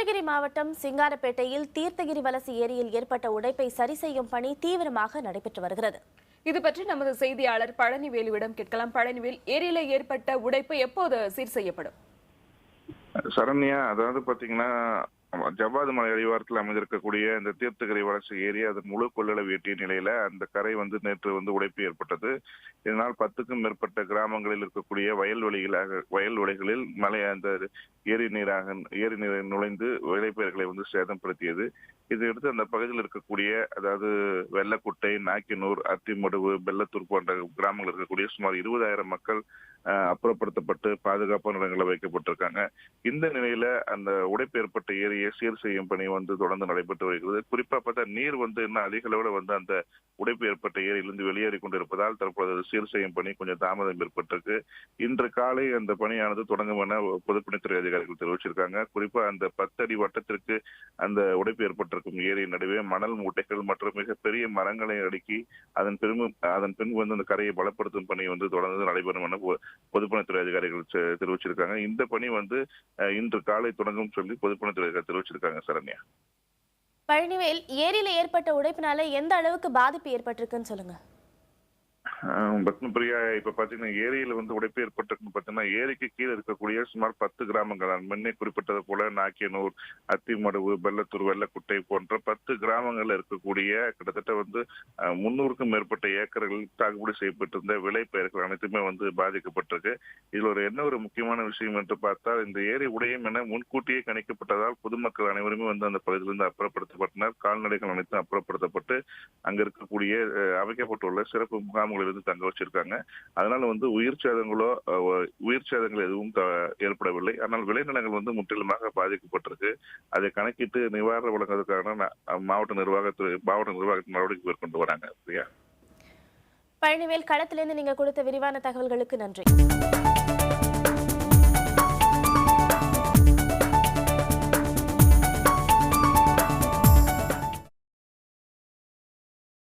கிருஷ்ணகிரி மாவட்டம் சிங்காரப்பேட்டையில் தீர்த்தகிரி வலசு ஏரியில் ஏற்பட்ட உடைப்பை சரி செய்யும் பணி தீவிரமாக நடைபெற்று வருகிறது. இது பற்றி நமது செய்தியாளர் பழனிவேலுவிடம் கேட்கலாம். பழனிவேல், ஏரியில ஏற்பட்ட உடைப்பு எப்போது சீர் செய்யப்படும்? சரண்யா, அதாவது பாத்தீங்கன்னா ஜவ்வாது மலை அடிவாரத்தில் அமைந்திருக்கக்கூடிய இந்த தீர்த்தகிரி வளர்ச்சி ஏரி அதன் முழு கொள்ளளவு எட்டிய நிலையில அந்த கரை நேற்று உடைப்பு ஏற்பட்டது. இதனால் 10க்கும் மேற்பட்ட கிராமங்களில் இருக்கக்கூடிய வயல்வெளிகளில் மழை அந்த ஏரி நீரை நுழைந்து விளைபயிர்களை சேதப்படுத்தியது. இதையடுத்து அந்த பகுதியில் இருக்கக்கூடிய அதாவது வெள்ளக்குட்டை, நாக்கினூர், அத்திமடுவு, பெல்லத்தூர் போன்ற கிராமங்கள் இருக்கக்கூடிய சுமார் 20,000 மக்கள் அப்புறப்படுத்தப்பட்டு பாதுகாப்பான இடங்களில் வைக்கப்பட்டிருக்காங்க. இந்த நிலையில அந்த உடைப்பு ஏற்பட்ட ஏரியை சீர் செய்யும் பணி தொடர்ந்து நடைபெற்று வருகிறது. குறிப்பா பார்த்தா நீர் இன்னும் அதிக அளவில் அந்த உடைப்பு ஏற்பட்ட ஏரியிலிருந்து வெளியேறி கொண்டிருப்பதால் தற்போது சீர் செய்யும் பணி கொஞ்சம் தாமதம் ஏற்பட்டிருக்கு. இன்று காலை அந்த பணியானது தொடங்கும் என பொதுப்பணித்துறை அதிகாரிகள் தெரிவிச்சிருக்காங்க. குறிப்பா அந்த 10 அடி வட்டத்திற்கு அந்த உடைப்பு ஏற்பட்டிருக்கும் ஏரி நடுவே மணல் மூட்டைகள் மற்றும் மிகப்பெரிய மரங்களை அடுக்கி அதன் பின் அந்த கரையை பலப்படுத்தும் பணி தொடர்ந்து நடைபெறும் என பொதுப்பணித்துறை அதிகாரிகள் தெரிவிச்சிருக்காங்க. இந்த பணி இன்று காலை தொடங்கும் சொல்லி பொதுப்பணித்துறை அதிகாரிகள் தெரிவிச்சிருக்காங்க. சரண்யா, பழனிவேல், ஏரியில ஏற்பட்ட உடைப்பினால எந்த அளவுக்கு பாதிப்பு ஏற்பட்டிருக்குன்னு சொல்லுங்க. பத்மபிரியா, இப்ப பாத்தீங்கன்னா ஏரியில உடைப்பு ஏற்பட்டிருக்குன்னு பாத்தீங்கன்னா ஏரிக்கு கீழே இருக்கக்கூடிய சுமார் 10 கிராமங்கள் முன்னே குறிப்பிட்டது போல நாக்கியனூர், அத்திமடுவு, பெல்லத்தூர், வெள்ளக்குட்டை போன்ற 10 கிராமங்கள்ல இருக்கக்கூடிய கிட்டத்தட்ட 300க்கும் மேற்பட்ட ஏக்கர்கள் சாகுபடி செய்யப்பட்டிருந்த விளை பயிர்கள் அனைத்துமே பாதிக்கப்பட்டிருக்கு. இதுல என்ன ஒரு முக்கியமான விஷயம் என்று பார்த்தால் இந்த ஏரி உடையும் என முன்கூட்டியே கணிக்கப்பட்டதால் பொதுமக்கள் அனைவருமே அந்த பகுதியிலிருந்து அப்புறப்படுத்தப்பட்டனர். கால்நடைகள் அனைத்தும் அப்புறப்படுத்தப்பட்டு அங்க இருக்கக்கூடிய அமைக்கப்பட்டுள்ள சிறப்பு முகாம்களில் தங்க வச்சிருக்காங்க. அதனால உயிர் சேதங்கள் எதுவும் ஏற்படவில்லை. ஆனால் விளைநிலங்கள் முற்றிலுமாக பாதிக்கப்பட்டிருக்கு. அதை கணக்கிட்டு நிவாரணம் வழங்குவதற்கான மாவட்ட நிர்வாகத்தின் நடவடிக்கை மேற்கொண்டு வராங்க. பிரியா, பழனிவேல், களத்திலிருந்து நீங்க கொடுத்த விரிவான தகவல்களுக்கு நன்றி.